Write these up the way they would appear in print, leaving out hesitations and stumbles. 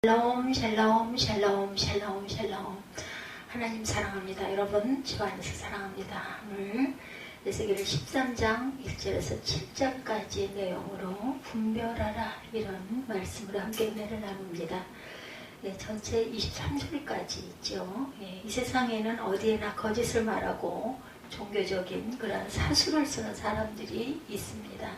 샬롬 샬롬 샬롬 샬롬 샬롬. 하나님 사랑합니다. 여러분 주 안에서 사랑합니다. 오늘 에스겔 13장 1절에서 7절까지의 내용으로 분별하라 이런 말씀으로 함께 은혜를 나눕니다. 전체 23절까지 있죠. 이 세상에는 어디에나 거짓을 말하고 종교적인 그런 사수를 쓰는 사람들이 있습니다.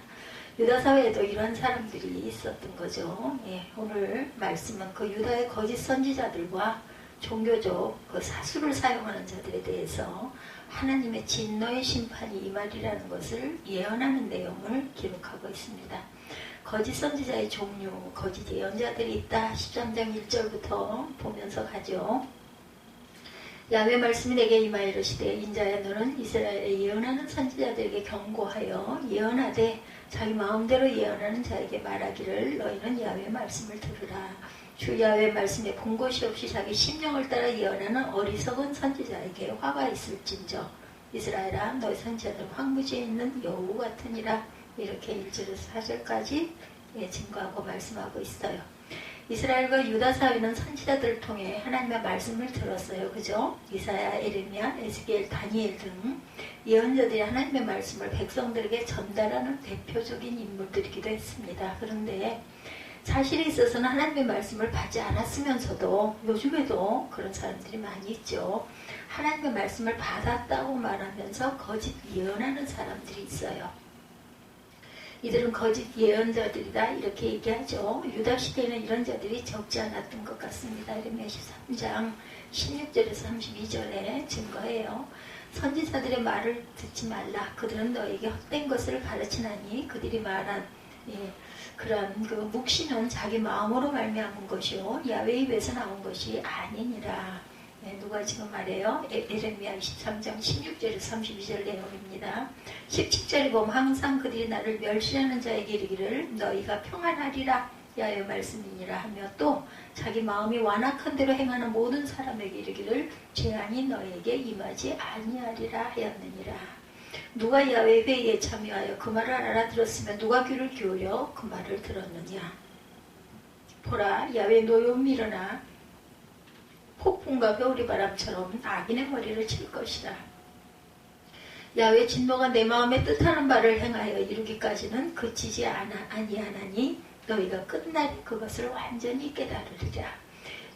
유다사회에도 이런 사람들이 있었던 거죠. 오늘 말씀은 그 유다의 거짓 선지자들과 종교적 그 사수를 사용하는 자들에 대해서 하나님의 진노의 심판이 임하리라는 것을 예언하는 내용을 기록하고 있습니다. 거짓 선지자의 종류, 거짓 예언자들이 있다. 13장 1절부터 보면서 가죠. 야훼 말씀이 내게 임하여 이르시되 인자야 너는 이스라엘에 예언하는 선지자들에게 경고하여 예언하되 자기 마음대로 예언하는 자에게 말하기를 너희는 야훼 말씀을 들으라. 주 야훼 말씀에 본 것이 없이 자기 심령을 따라 예언하는 어리석은 선지자에게 화가 있을진저 이스라엘아 너희 선지자들은 황무지에 있는 여우 같으니라. 이렇게 1절에서 4절까지 증거하고 말씀하고 있어요. 이스라엘과 유다 사회는 선지자들을 통해 하나님의 말씀을 들었어요. 그죠? 이사야, 에레미야, 에스겔, 다니엘 등 예언자들이 하나님의 말씀을 백성들에게 전달하는 대표적인 인물들이기도 했습니다. 그런데 사실에 있어서는 하나님의 말씀을 받지 않았으면서도 요즘에도 그런 사람들이 많이 있죠. 하나님의 말씀을 받았다고 말하면서 거짓 예언하는 사람들이 있어요. 이들은 거짓 예언자들이다 이렇게 얘기하죠. 유다 시대에는 이런 자들이 적지 않았던 것 같습니다. 예레미야 13장 16절에서 32절에 증거해요. 선지자들의 말을 듣지 말라. 그들은 너에게 헛된 것을 가르치나니 그들이 말한 그런 그 묵시는 자기 마음으로 말미암은 것이요 야훼의 입에서 나온 것이 아니니라. 누가 지금 말해요? 에레미야 23장 16절에서 32절 내용입니다. 17절에 보면 항상 그들이 나를 멸시하는 자에게 이르기를 너희가 평안하리라 야훼의 말씀이니라 하며 또 자기 마음이 완악한 대로 행하는 모든 사람에게 이르기를 재앙이 너에게 임하지 아니하리라 하였느니라. 누가 야훼의 회의에 참여하여 그 말을 알아들었으면 누가 귀를 기울여 그 말을 들었느냐. 보라 야훼의 노여움이 일어나 폭풍과 겨울이바람처럼 악인의 머리를 칠 것이라. 야훼의 진노가 내 마음에 뜻하는 바를 행하여 이루기까지는 그치지 아니하나니 너희가 끝날에 그것을 완전히 깨달으리라.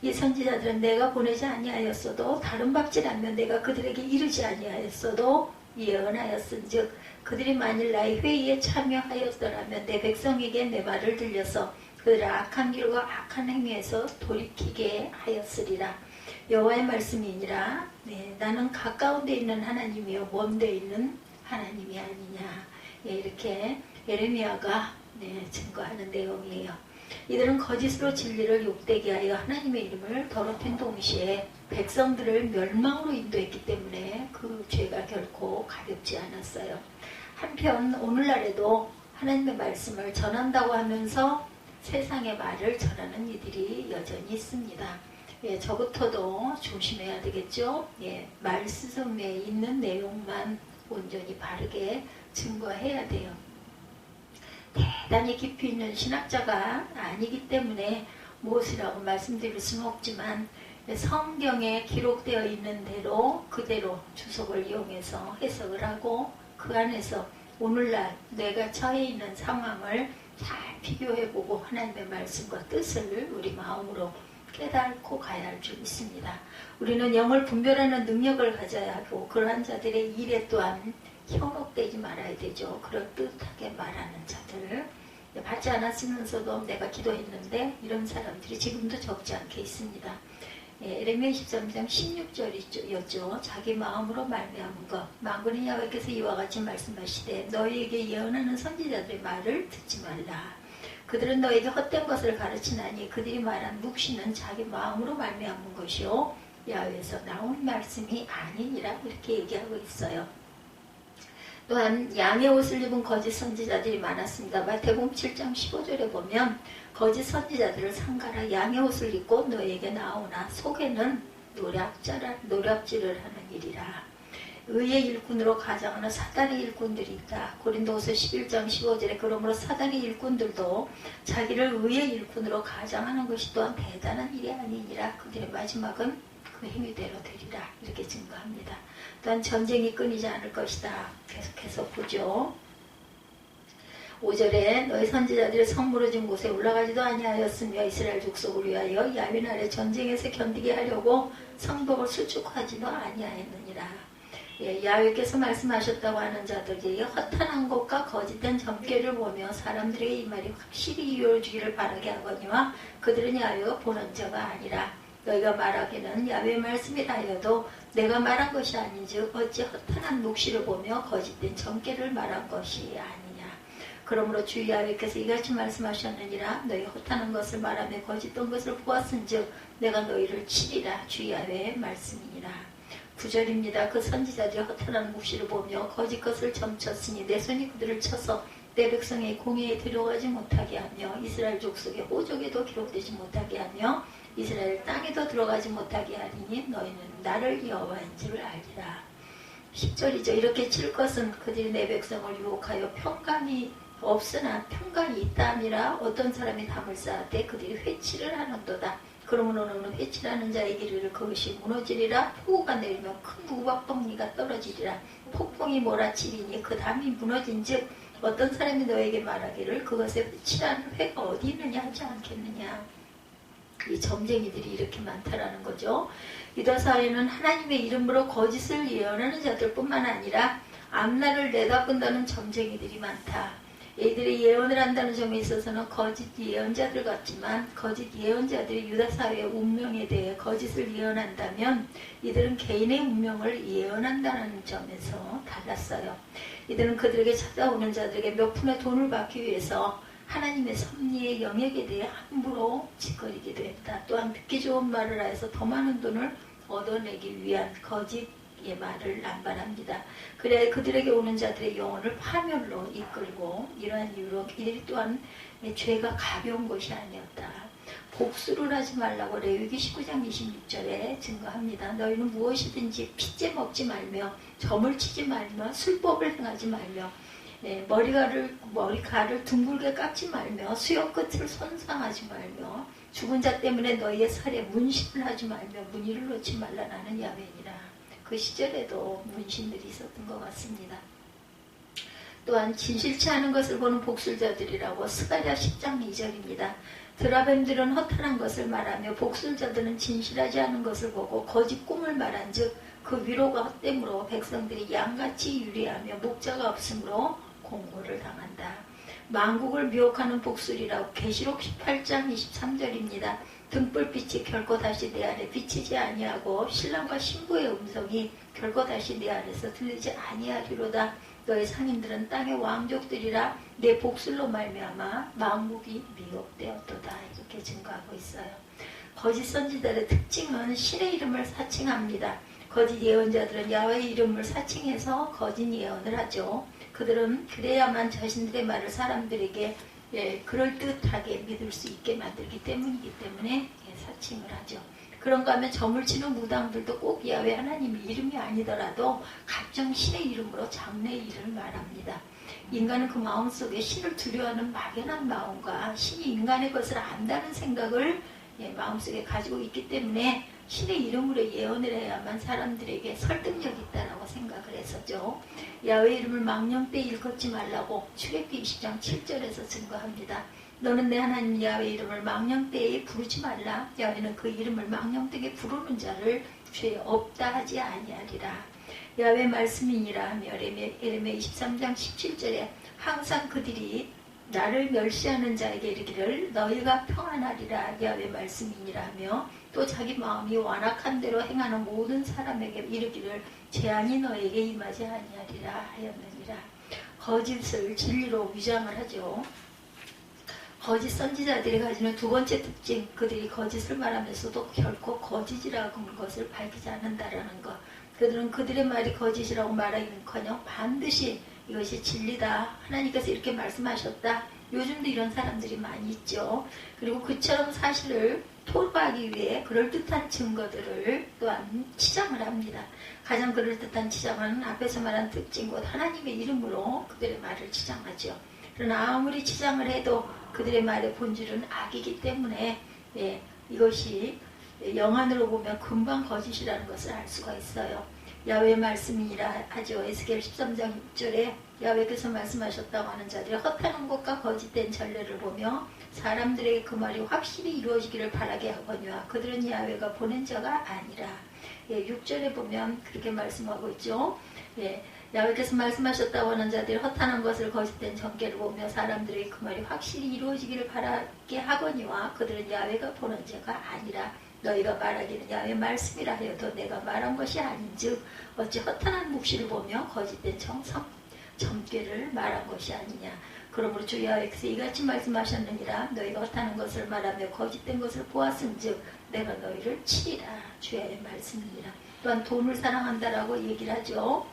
이 선지자들은 내가 보내지 아니하였어도 다른 박질하면 내가 그들에게 이르지 아니하였어도 예언하였은즉 그들이 만일 나의 회의에 참여하였더라면 내 백성에게 내 말을 들려서 그들을 악한 길과 악한 행위에서 돌이키게 하였으리라. 여호와의 말씀이니라. 나는 가까운 데 있는 하나님이요 먼 데 있는 하나님이 아니냐. 이렇게 에레미야가 증거하는 내용이에요. 이들은 거짓으로 진리를 욕되게 하여 하나님의 이름을 더럽힌 동시에 백성들을 멸망으로 인도했기 때문에 그 죄가 결코 가볍지 않았어요. 한편 오늘날에도 하나님의 말씀을 전한다고 하면서 세상의 말을 전하는 이들이 여전히 있습니다. 저부터도 조심해야 되겠죠. 말씀에 있는 내용만 온전히 바르게 증거해야 돼요. 대단히 깊이 있는 신학자가 아니기 때문에 무엇이라고 말씀드릴 수는 없지만 성경에 기록되어 있는 대로 그대로 주석을 이용해서 해석을 하고 그 안에서 오늘날 내가 처해 있는 상황을 잘 비교해보고 하나님의 말씀과 뜻을 우리 마음으로 깨닫고 가야 할 줄 믿습니다. 우리는 영을 분별하는 능력을 가져야 하고 그러한 자들의 일에 또한 현혹되지 말아야 되죠. 그럴듯하게 말하는 자들 받지 않았으면서도 내가 기도했는데 이런 사람들이 지금도 적지 않게 있습니다. 에레미야 13장 16절이었죠. 자기 마음으로 말미암은 것 만군의 야훼께서 이와 같이 말씀하시되 너희에게 예언하는 선지자들의 말을 듣지 말라. 그들은 너에게 헛된 것을 가르치나니 그들이 말한 묵시는 자기 마음으로 말미암은 것이요 야훼에서 나온 말씀이 아니니라. 이렇게 얘기하고 있어요. 또한 양의 옷을 입은 거짓 선지자들이 많았습니다. 마태복음 7장 15절에 보면 거짓 선지자들을 삼가라. 양의 옷을 입고 너에게 나오나 속에는 노략질을 하는 일이라. 의의 일꾼으로 가장하는 사단의 일꾼들이 있다. 고린도후서 11장 15절에 그러므로 사단의 일꾼들도 자기를 의의 일꾼으로 가장하는 것이 또한 대단한 일이 아니니라. 그들의 마지막은 그 행위대로 되리라. 이렇게 증거합니다. 또한 전쟁이 끊이지 않을 것이다. 계속해서 보죠. 5절에 너희 선지자들이 성 무너진 곳에 올라가지도 아니하였으며 이스라엘 족속을 위하여 야훼 날에 전쟁에서 견디게 하려고 성벽을 수축하지도 아니하였느니라. 예, 야훼께서 말씀하셨다고 하는 자들이 허탄한 것과 거짓된 점괘를 보며 사람들에게 이 말이 확실히 이루어지기를 바라게 하거니와 그들은 야훼가 보는 자가 아니라 너희가 말하기는 야훼의 말씀이라 하여도 내가 말한 것이 아닌즉 어찌 허탄한 묵시를 보며 거짓된 점괘를 말한 것이 아니냐. 그러므로 주 야훼께서 이같이 말씀하셨느니라. 너희 허탄한 것을 말하며 거짓된 것을 보았은즉 내가 너희를 치리라. 주 야훼의 말씀이니라. 9절입니다. 그 선지자들이 허탄한 묵시를 보며 거짓 것을 점쳤으니 내 손이 그들을 쳐서 내 백성의 공회에 들어가지 못하게 하며 이스라엘 족속의 호족에도 기록되지 못하게 하며 이스라엘 땅에도 들어가지 못하게 하리니 너희는 나를 여호와인 줄을 알리라. 10절이죠. 이렇게 칠 것은 그들이 내 백성을 유혹하여 평강이 없으나 평강이 있다 함이라. 어떤 사람이 담을 쌓되 그들이 회치를 하는도다. 그러므로 너는 회치라는 자에게 이르기를 그것이 무너지리라. 폭우가 내리면 큰 우박덩이가 떨어지리라. 폭풍이 몰아치리니 그 담이 무너진 즉 어떤 사람이 너에게 말하기를 그것에 회치라는 회가 어디 있느냐 하지 않겠느냐. 이 점쟁이들이 이렇게 많다라는 거죠. 유다 사회는 하나님의 이름으로 거짓을 예언하는 자들뿐만 아니라 앞날을 내다본다는 점쟁이들이 많다. 이들이 예언을 한다는 점에 있어서는 거짓 예언자들 같지만 거짓 예언자들이 유다 사회의 운명에 대해 거짓을 예언한다면 이들은 개인의 운명을 예언한다는 점에서 달랐어요. 이들은 그들에게 찾아오는 자들에게 몇 푼의 돈을 받기 위해서 하나님의 섭리의 영역에 대해 함부로 짓거리기도 했다. 또한 듣기 좋은 말을 하여서 더 많은 돈을 얻어내기 위한 거짓의 말을 남발합니다. 그래 그들에게 오는 자들의 영혼을 파멸로 이끌고 이러한 이유로 이들이 또한 죄가 가벼운 것이 아니었다. 복수를 하지 말라고 레위기 19장 26절에 증거합니다. 너희는 무엇이든지 핏째 먹지 말며 점을 치지 말며 술법을 행하지 말며 머리카락을 둥글게 깎지 말며 수염 끝을 손상하지 말며 죽은 자 때문에 너희의 살에 문신을 하지 말며 무늬를 놓지 말라. 나는 야훼니라. 그 시절에도 문신들이 있었던 것 같습니다. 또한 진실치 않은 것을 보는 복술자들이라고 스가랴 10장 2절입니다. 드라뱀들은 허탄한 것을 말하며 복술자들은 진실하지 않은 것을 보고 거짓 꿈을 말한즉 그 위로가 헛됨으로 백성들이 양같이 유리하며 목자가 없으므로 공고를 당한다. 만국을 미혹하는 복술이라고 계시록 18장 23절입니다. 등불빛이 결코 다시 내 안에 비치지 아니하고 신랑과 신부의 음성이 결코 다시 내 안에서 들리지 아니하리로다. 너희 상인들은 땅의 왕족들이라 내 복술로 말미암아 만국이 미혹되었도다. 이렇게 증거하고 있어요. 거짓 선지자들의 특징은 신의 이름을 사칭합니다. 거짓 예언자들은 야훼의 이름을 사칭해서 거짓 예언을 하죠. 그들은 그래야만 자신들의 말을 사람들에게 그럴듯하게 믿을 수 있게 만들기 때문이기 때문에 사칭을 하죠. 그런가 하면 점을 치는 무당들도 꼭 야훼 하나님의 이름이 아니더라도 각종 신의 이름으로 장래의 일을 말합니다. 인간은 그 마음속에 신을 두려워하는 막연한 마음과 신이 인간의 것을 안다는 생각을 마음속에 가지고 있기 때문에 신의 이름으로 예언을 해야만 사람들에게 설득력이 있다라고 생각을 했었죠. 야훼 이름을 망령 때 일컫지 말라고 출애굽기 20장 7절에서 증거합니다. 너는 내 하나님 야훼 이름을 망령 때에 부르지 말라. 야훼는 그 이름을 망령 때에 부르는 자를 죄 없다 하지 아니하리라. 야훼 말씀이니라 하며 예레미야 23장 17절에 항상 그들이 나를 멸시하는 자에게 이르기를 너희가 평안하리라. 야훼 말씀이니라 하며 또 자기 마음이 완악한 대로 행하는 모든 사람에게 이르기를 재앙이 너에게 임하지 아니하리라 하였느니라. 거짓을 진리로 위장을 하죠. 거짓 선지자들이 가지는 두 번째 특징, 그들이 거짓을 말하면서도 결코 거짓이라고 하는 것을 밝히지 않는다라는 것. 그들은 그들의 말이 거짓이라고 말하기는커녕 반드시 이것이 진리다. 하나님께서 이렇게 말씀하셨다. 요즘도 이런 사람들이 많이 있죠. 그리고 그처럼 사실을 토로하기 위해 그럴듯한 증거들을 또한 치장을 합니다. 가장 그럴듯한 치장은 앞에서 말한 특징 곧 하나님의 이름으로 그들의 말을 치장하죠. 그러나 아무리 치장을 해도 그들의 말의 본질은 악이기 때문에 이것이 영안으로 보면 금방 거짓이라는 것을 알 수가 있어요. 야훼의 말씀이라 하죠. 에스겔 13장 6절에 야훼께서 말씀하셨다고 하는 자들이 허탄한 것과 거짓된 전례를 보며 사람들에게 그 말이 확실히 이루어지기를 바라게 하거니와 그들은 야훼가 보낸 자가 아니라 6절에 보면 그렇게 말씀하고 있죠. 야훼께서 말씀하셨다고 하는 자들이 허탄한 것을 거짓된 전개를 보며 사람들에게 그 말이 확실히 이루어지기를 바라게 하거니와 그들은 야훼가 보낸 자가 아니라 너희가 말하기는 야훼 말씀이라 하여도 내가 말한 것이 아닌즉 어찌 허탄한 묵시를 보며 거짓된 점괘를 말한 것이 아니냐. 그러므로 주 여호와께서 이같이 말씀하셨느니라. 너희가 허탄한 것을 말하며 거짓된 것을 보았은즉 내가 너희를 치리라. 주의 말씀이니라. 또한 돈을 사랑한다라고 얘기를 하죠.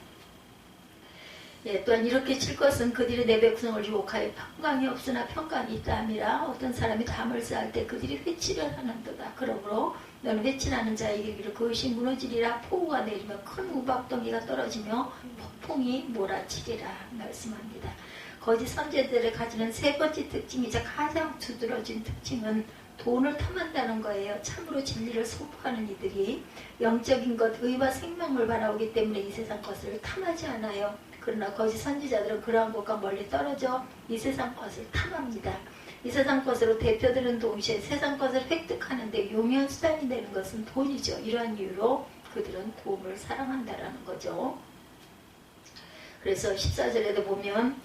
또한 이렇게 칠 것은 그들이 내 백성을 유혹하여 평강이 없으나 평강이 있다 함이라. 어떤 사람이 담을 쌓을 때 그들이 회치를 하는도다. 그러므로 너는 회치하는 자에게 이르기를 그것이 무너지리라. 폭우가 내리며 큰 우박덩이가 떨어지며 폭풍이 몰아치리라 말씀합니다. 거짓 선지자들이 가지는 세 번째 특징이자 가장 두드러진 특징은 돈을 탐한다는 거예요. 참으로 진리를 선포하는 이들이 영적인 것, 의와 생명을 바라오기 때문에 이 세상 것을 탐하지 않아요. 그러나 거짓 선지자들은 그러한 것과 멀리 떨어져 이 세상 것을 탐합니다. 이 세상 것으로 대표되는 동시에 세상 것을 획득하는데 용이한 수단이 되는 것은 돈이죠. 이러한 이유로 그들은 돈을 사랑한다라는 거죠. 그래서 14절에도 보면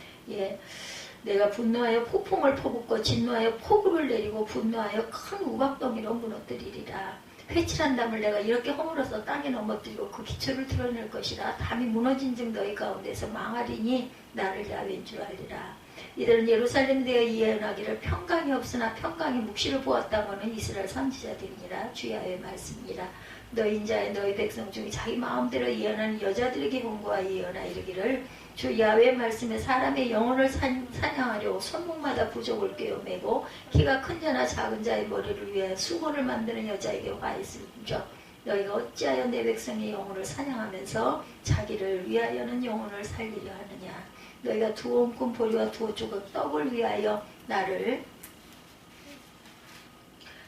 내가 분노하여 폭풍을 퍼붓고 진노하여 폭우를 내리고 분노하여 큰 우박덩이로 무너뜨리리라. 회칠한 담을 내가 이렇게 허물어서 땅에 넘어뜨리고 그 기초를 드러낼 것이라. 담이 무너진 즉 너희 가운데서 망하리니 나를 야훼인 줄 알리라. 이들은 예루살렘에 대해 예언하기를 평강이 없으나 평강이 묵시를 보았다고는 이스라엘 선지자들이니라. 주 야훼의 말씀이니라. 너희 인자의 너희 백성 중에 자기 마음대로 예언하는 여자들에게 공고하 예언하 이르기를 주 야훼의 말씀에 사람의 영혼을 사냥하려고 손목마다 부족을 꿰어매고 키가 큰 자나 작은 자의 머리를 위해 수고를 만드는 여자에게 화했을지라. 너희가 어찌하여 내 백성의 영혼을 사냥하면서 자기를 위하여는 영혼을 살리려 하느냐. 너희가 두 옴꾼 보리와 두 조각 떡을 위하여 나를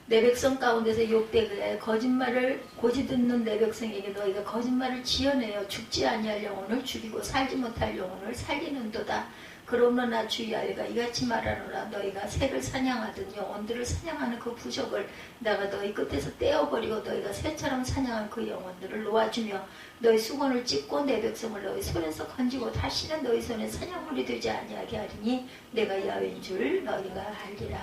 내 백성 가운데서 욕되게 거짓말을 고지 듣는 내 백성에게 너희가 거짓말을 지어내어 죽지 아니할 영혼을 죽이고 살지 못할 영혼을 살리는도다. 그러므로 주 야훼가 이같이 말하노라. 너희가 새를 사냥하듯 영혼들을 사냥하는 그 부족을 내가 너희 끝에서 떼어버리고 너희가 새처럼 사냥한 그 영혼들을 놓아주며 너희 수건을 찢고 내 백성을 너희 손에서 건지고 다시는 너희 손에 사냥물이 되지 아니하게 하리니 내가 야훼인 줄 너희가 알리라.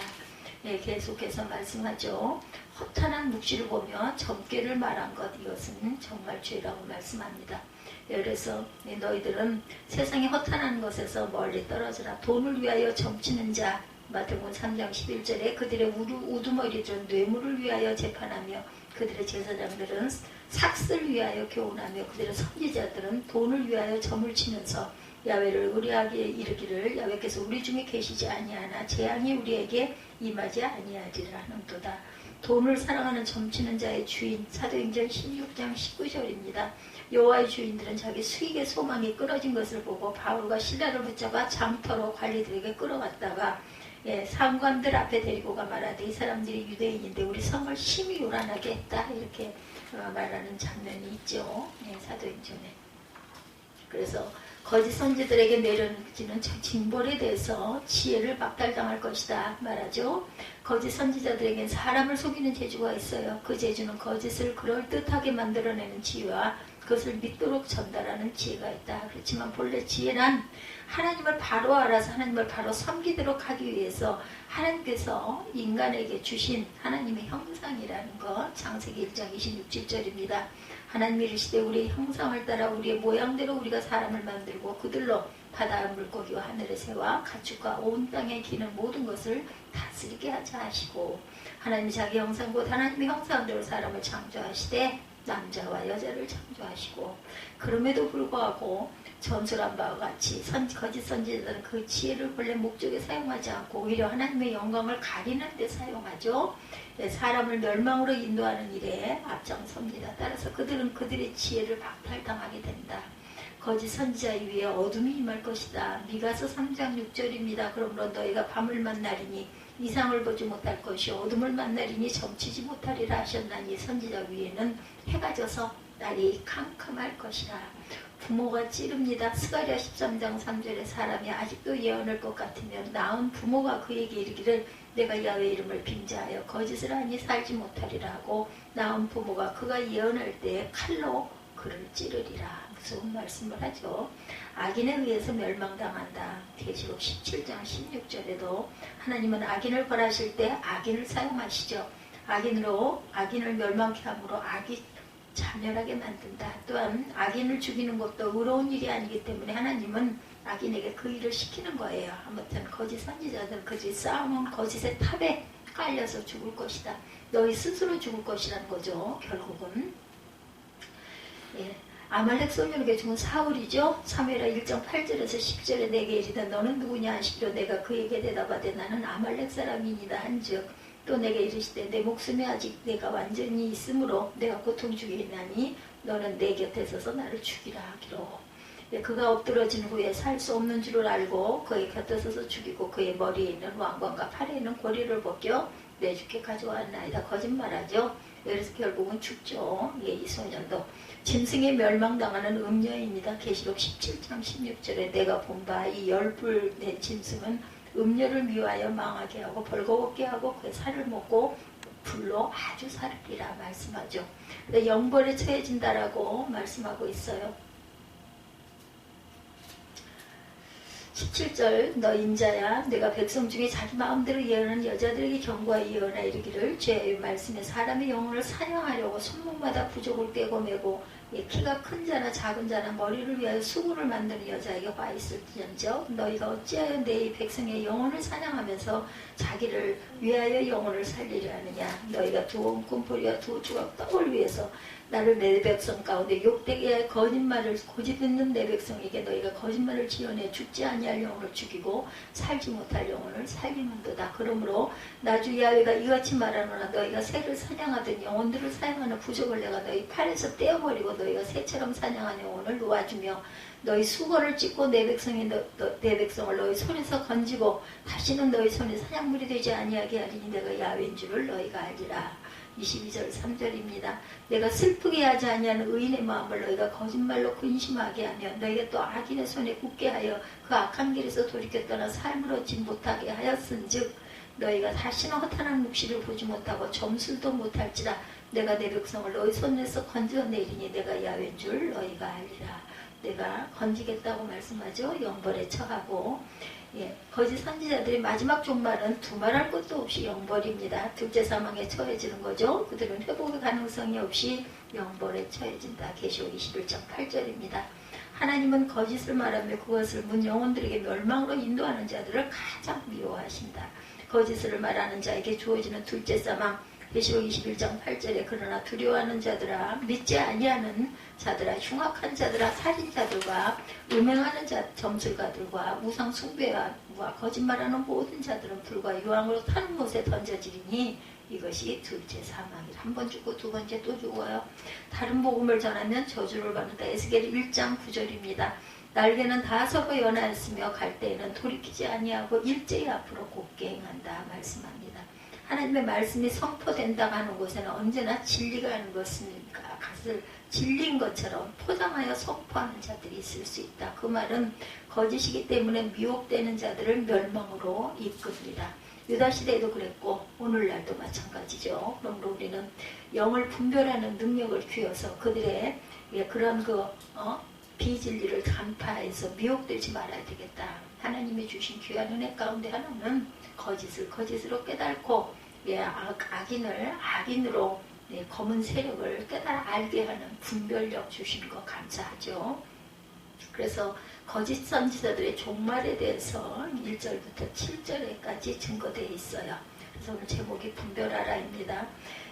계속해서 말씀하죠. 허탄한 묵시를 보며 점괘를 말한 것, 이것은 정말 죄라고 말씀합니다. 그래서 너희들은 세상에 허탄한 것에서 멀리 떨어져라. 돈을 위하여 점치는 자, 마태복음 3장 11절에 그들의 우두머리들은 뇌물을 위하여 재판하며 그들의 제사장들은 삭슬을 위하여 교훈하며 그들의 선지자들은 돈을 위하여 점을 치면서 야훼를 의뢰하게 이르기를 야훼께서 우리 중에 계시지 아니하나 재앙이 우리에게 임하지 아니하리라 하는도다. 돈을 사랑하는 점치는 자의 주인, 사도행전 16장 19절입니다. 여호와의 주인들은 자기 수익의 소망이 끊어진 것을 보고 바울과 실라를 붙잡아 장터로 관리들에게 끌어갔다가 상관들 앞에 데리고 가 말하되 이 사람들이 유대인인데 우리 성을 심히 요란하게 했다, 이렇게 말하는 장면이 있죠. 사도행전에. 그래서 거짓 선지들에게 내려지는 징벌에 대해서 지혜를 박탈당할 것이다 말하죠. 거짓 선지자들에겐 사람을 속이는 재주가 있어요. 그 재주는 거짓을 그럴듯하게 만들어내는 지혜와 그것을 믿도록 전달하는 지혜가 있다. 그렇지만 본래 지혜란 하나님을 바로 알아서 하나님을 바로 섬기도록 하기 위해서 하나님께서 인간에게 주신 하나님의 형상이라는 것, 창세기 1장 26절입니다. 하나님이 이르시되 우리의 형상을 따라 우리의 모양대로 우리가 사람을 만들고 그들로 바다 물고기와 하늘의 새와 가축과 온 땅에 기는 모든 것을 다스리게 하자 하시고, 하나님이 자기 형상 곧 하나님의 형상대로 사람을 창조하시되 남자와 여자를 창조하시고 그럼에도 불구하고 전술한 바와 같이 거짓 선지자들은 그 지혜를 본래 목적에 사용하지 않고 오히려 하나님의 영광을 가리는 데 사용하죠. 사람을 멸망으로 인도하는 일에 앞장섭니다. 따라서 그들은 그들의 지혜를 박탈당하게 된다. 거짓 선지자 위에 어둠이 임할 것이다. 미가서 3장 6절입니다. 그러므로 너희가 밤을 만나리니 이상을 보지 못할 것이 어둠을 만나리니 점치지 못하리라 하셨나니 선지자 위에는 해가 져서 날이 캄캄할 것이라. 부모가 찌릅니다. 스가랴 13장 3절에 사람이 아직도 예언할 것 같으면 낳은 부모가 그에게 이르기를 내가 야훼 이름을 빙자하여 거짓을 하니 살지 못하리라 하고 낳은 부모가 그가 예언할 때에 칼로 그를 찌르리라. 무서운 말씀을 하죠. 악인에 의해서 멸망당한다. 계시록 17장 16절에도 하나님은 악인을 벌하실 때 악인을 사용하시죠. 악인을 멸망케 함으로 악이 자멸하게 만든다. 또한 악인을 죽이는 것도 의로운 일이 아니기 때문에 하나님은 악인에게 그 일을 시키는 거예요. 아무튼 거짓 선지자들은 그들이 쌓아놓은 거짓의 탑에 깔려서 죽을 것이다. 너희 스스로 죽을 것이라는 거죠. 결국은. 아말렉 소년에게 죽은 사울이죠. 사무엘하 1장 8절에서 10절에 내게 이르되 너는 누구냐 하시기로 내가 그에게 대답하되 나는 아말렉 사람이니라 한즉 또 내게 이르시되 내 목숨이 아직 내가 완전히 있으므로 내가 고통 중에 있나니 너는 내 곁에 서서 나를 죽이라 하기로. 그가 엎드러진 후에 살 수 없는 줄을 알고 그의 곁에 서서 죽이고 그의 머리에 있는 왕관과 팔에 있는 고리를 벗겨 내 주께 가져왔나이다. 거짓말하죠. 그래서 결국은 죽죠. 이 소년도 짐승에 멸망당하는 음녀입니다. 계시록 17장 16절에 내가 본 바 이 열불 낸 짐승은 음녀를 미워하여 망하게 하고 벌거벗게 하고 그의 살을 먹고 불로 아주 살리라 말씀하죠. 영벌에 처해진다라고 말씀하고 있어요. 17절 너 인자야 내가 백성 중에 자기 마음대로 예언하는 여자들에게 경고하여 예언하 이르기를 죄의 말씀에 사람의 영혼을 사냥하려고 손목마다 부족을 떼고 메고 키가 큰 자나 작은 자나 머리를 위하여 수군을 만드는 여자에게 와 있을지언정 너희가 어찌하여 내 백성의 영혼을 사냥하면서 자기를 위하여 영혼을 살리려 하느냐. 너희가 두 꿈풀이와 두 조각 떡을 위해서 나를 내 백성 가운데 욕되게 할 거짓말을 고집있는 내 백성에게 너희가 거짓말을 지어내 죽지 아니할 영혼을 죽이고 살지 못할 영혼을 살리는도다. 그러므로 나주 야훼가 이같이 말하노라. 너희가 새를 사냥하던 영혼들을 사용하는 부족을 내가 너희 팔에서 떼어버리고 너희가 새처럼 사냥한 영혼을 놓아주며 너희 수고를 찢고 내 백성을 너희 손에서 건지고 다시는 너희 손에 사냥물이 되지 아니하게 하리니 내가 야훼인 줄을 너희가 알리라. 22절 3절입니다. 내가 슬프게 하지 아니하는 의인의 마음을 너희가 거짓말로 근심하게 하며 너희가 또 악인의 손에 굳게 하여 그 악한 길에서 돌이켜 떠나 삶을 얻지 못하게 하였은즉 너희가 다시는 허탄한 묵시를 보지 못하고 점술도 못할지라. 내가 내 백성을 너희 손에서 건져내리니 내가 야훼인 줄 너희가 알리라. 내가 건지겠다고 말씀하죠. 영벌에 처하고 거짓 선지자들의 마지막 종말은 두말할 것도 없이 영벌입니다. 둘째 사망에 처해지는 거죠. 그들은 회복의 가능성이 없이 영벌에 처해진다. 계시록 21장 8절입니다. 하나님은 거짓을 말하며 그것을 문 영혼들에게 멸망으로 인도하는 자들을 가장 미워하신다. 거짓을 말하는 자에게 주어지는 둘째 사망 계시록 21장 8절에 그러나 두려워하는 자들아 믿지 아니하는 자들아 흉악한 자들아 살인자들과 음행하는 자 점술가들과 우상 숭배와 거짓말하는 모든 자들은 불과 유황으로 타는 곳에 던져지리니 이것이 둘째 사망이라. 한 번 죽고 두 번째 또 죽어요. 다른 복음을 전하면 저주를 받는다. 에스겔 1장 9절입니다. 날개는 다 서로 연하였으며 갈 때에는 돌이키지 아니하고 일제히 앞으로 곱게 행한다 말씀합니다. 하나님의 말씀이 선포된다고 하는 곳에는 언제나 진리가 하는 것이니까 그것을 진리인 것처럼 포장하여 선포하는 자들이 있을 수 있다. 그 말은 거짓이기 때문에 미혹되는 자들을 멸망으로 이끕니다. 유다시대에도 그랬고 오늘날도 마찬가지죠. 그러므로 우리는 영을 분별하는 능력을 귀어서 그들의 그런 비진리를 간파해서 미혹되지 말아야 되겠다. 하나님이 주신 귀한 은혜 가운데 하나는 거짓을 거짓으로 깨닫고 악인을 악인으로 검은 세력을 깨달아 알게 하는 분별력 주신 거 감사하죠. 그래서 거짓 선지자들의 종말에 대해서 1절부터 7절에까지 증거되어 있어요. 그래서 오늘 제목이 분별하라입니다.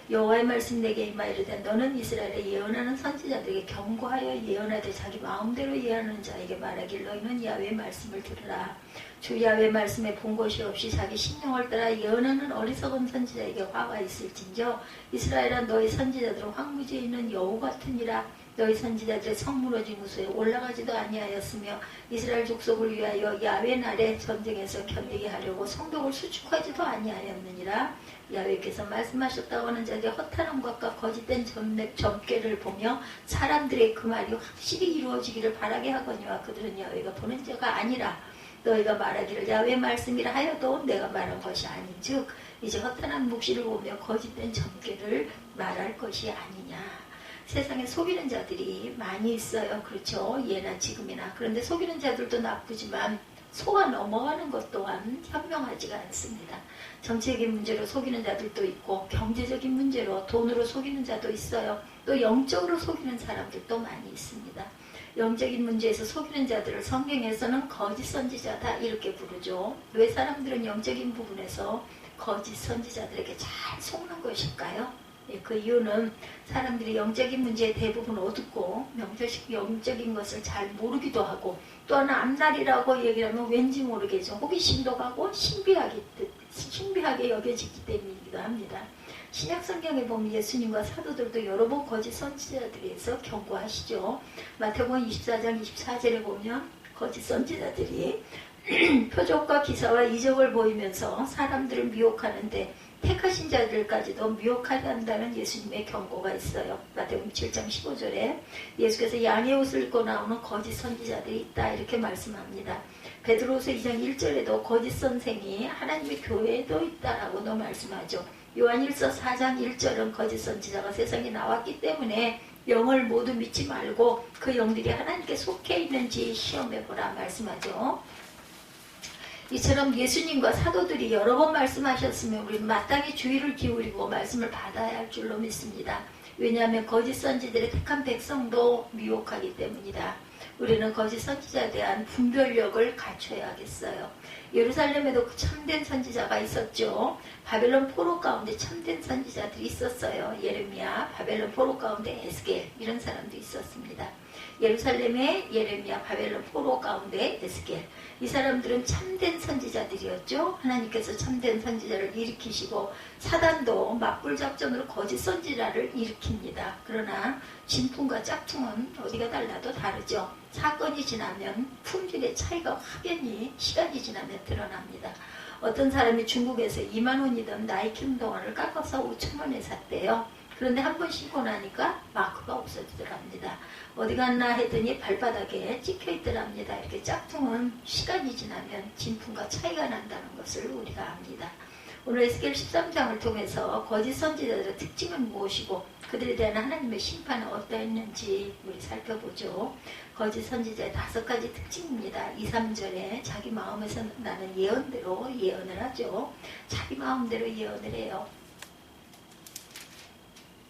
여호와의 말씀 내게 임하이르되 너는 이스라엘에 예언하는 선지자들에게 경고하여 예언하되 자기 마음대로 예언하는 자에게 말하길 너희는 야훼의 말씀을 들으라. 주 야훼의 말씀에 본 것이 없이 자기 심령을 따라 예언하는 어리석은 선지자에게 화가 있을진저 이스라엘아 너희 선지자들은 황무지에 있는 여우 같으니라. 너희 선지자들의 성 무너진 곳에 올라가지도 아니하였으며 이스라엘 족속을 위하여 야훼 날에 전쟁에서 견디게 하려고 성벽을 수축하지도 아니하였느니라. 야훼께서 말씀하셨다고 하는 자들의 허탄한 것과 거짓된 점괘를 보며 사람들의 그 말이 확실히 이루어지기를 바라게 하거니와 그들은 야훼가 보낸 자가 아니라 너희가 말하기를 야훼의 말씀이라 하여도 내가 말한 것이 아닌즉 이제 허탄한 묵시를 보며 거짓된 점괘를 말할 것이 아니냐. 세상에 속이는 자들이 많이 있어요. 그렇죠? 예나 지금이나. 그런데 속이는 자들도 나쁘지만 속아 넘어가는 것 또한 현명하지가 않습니다. 정치적인 문제로 속이는 자들도 있고 경제적인 문제로 돈으로 속이는 자도 있어요. 또 영적으로 속이는 사람들도 많이 있습니다. 영적인 문제에서 속이는 자들을 성경에서는 거짓 선지자다 이렇게 부르죠. 왜 사람들은 영적인 부분에서 거짓 선지자들에게 잘 속는 것일까요? 그 이유는 사람들이 영적인 문제에 대부분 어둡고 영적인 것을 잘 모르기도 하고 또 하나 앞날이라고 얘기하면 왠지 모르겠죠. 호기심도 가고 신비하게 여겨지기 때문이기도 합니다. 신약 성경에 보면 예수님과 사도들도 여러 번 거짓 선지자들에서 경고하시죠. 마태복음 24장 24절에 보면 거짓 선지자들이 표적과 기사와 이적을 보이면서 사람들을 미혹하는데 택하신 자들까지도 미혹하게 한다는 예수님의 경고가 있어요. 마태복음 7장 15절에 예수께서 양의 옷을 입고 나오는 거짓 선지자들이 있다 이렇게 말씀합니다. 베드로후서 2장 1절에도 거짓 선생이 하나님의 교회에도 있다라고도 말씀하죠. 요한일서 4장 1절은 거짓 선지자가 세상에 나왔기 때문에 영을 모두 믿지 말고 그 영들이 하나님께 속해 있는지 시험해보라 말씀하죠. 이처럼 예수님과 사도들이 여러 번 말씀하셨으면 우리는 마땅히 주의를 기울이고 말씀을 받아야 할 줄로 믿습니다. 왜냐하면 거짓 선지들의 택한 백성도 미혹하기 때문이다. 우리는 거짓 선지자에 대한 분별력을 갖춰야겠어요. 예루살렘에도 참된 선지자가 있었죠. 바벨론 포로 가운데 참된 선지자들이 있었어요. 예레미야, 바벨론 포로 가운데 에스겔 이런 사람도 있었습니다. 예루살렘의 예레미야, 바벨론 포로 가운데 에스겔 이 사람들은 참된 선지자들이었죠. 하나님께서 참된 선지자를 일으키시고 사단도 맞불 작전으로 거짓 선지자를 일으킵니다. 그러나 진품과 짝퉁은 어디가 달라도 다르죠. 사건이 지나면 품질의 차이가 확연히 시간이 지나면 드러납니다. 어떤 사람이 중국에서 2만 원이던 나이키 운동화를 깎아서 5천 원에 샀대요. 그런데 한 번 신고 나니까 마크가 없어지더랍니다. 어디 갔나 했더니 발바닥에 찍혀있더랍니다. 이렇게 짝퉁은 시간이 지나면 진품과 차이가 난다는 것을 우리가 압니다. 오늘 에스겔 13장을 통해서 거짓 선지자들의 특징은 무엇이고 그들에 대한 하나님의 심판은 어떠했는지 우리 살펴보죠. 거짓 선지자의 5가지 특징입니다. 2, 3절에 자기 마음에서 나는 예언대로 예언을 하죠. 자기 마음대로 예언을 해요.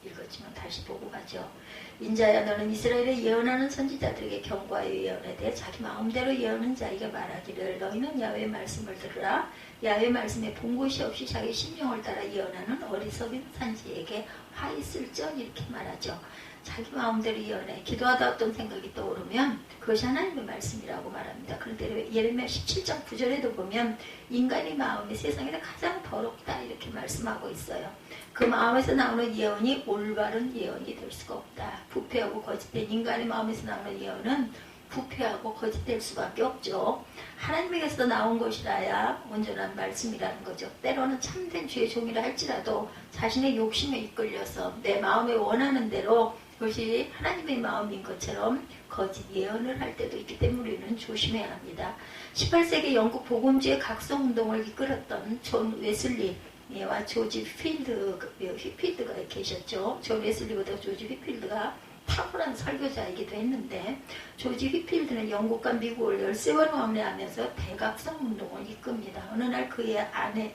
읽었지만 다시 보고 가죠. 인자야 너는 이스라엘에 예언하는 선지자들에게 경고하여 예언하되 자기 마음대로 예언하는 자에게 말하기를 너희는 야훼의 말씀을 들으라. 야훼의 말씀에 본 곳이 없이 자기 심령을 따라 예언하는 어리석은 선지에게 화 있을전 이렇게 말하죠. 자기 마음대로 예언해. 기도하다 어떤 생각이 떠오르면 그것이 하나님의 말씀이라고 말합니다. 그런데 예레미야 17장 9절에도 보면 인간의 마음이 세상에서 가장 더럽다 이렇게 말씀하고 있어요. 그 마음에서 나오는 예언이 올바른 예언이 될 수가 없다. 부패하고 거짓된 인간의 마음에서 나오는 예언은 부패하고 거짓될 수밖에 없죠. 하나님에게서 나온 것이라야 온전한 말씀이라는 거죠. 때로는 참된 주의 종이라 할지라도 자신의 욕심에 이끌려서 내 마음에 원하는 대로 그것이 하나님의 마음인 것처럼 거짓 예언을 할 때도 있기 때문에 우리는 조심해야 합니다. 18세기 영국 복음주의 각성운동을 이끌었던 존 웨슬리와 조지 휘필드가 계셨죠. 존 웨슬리보다 조지 휘필드가 탁월한 설교자이기도 했는데 조지 휘필드는 영국과 미국을 13번 왕래하면서 대각성운동을 이끕니다. 어느 날 그의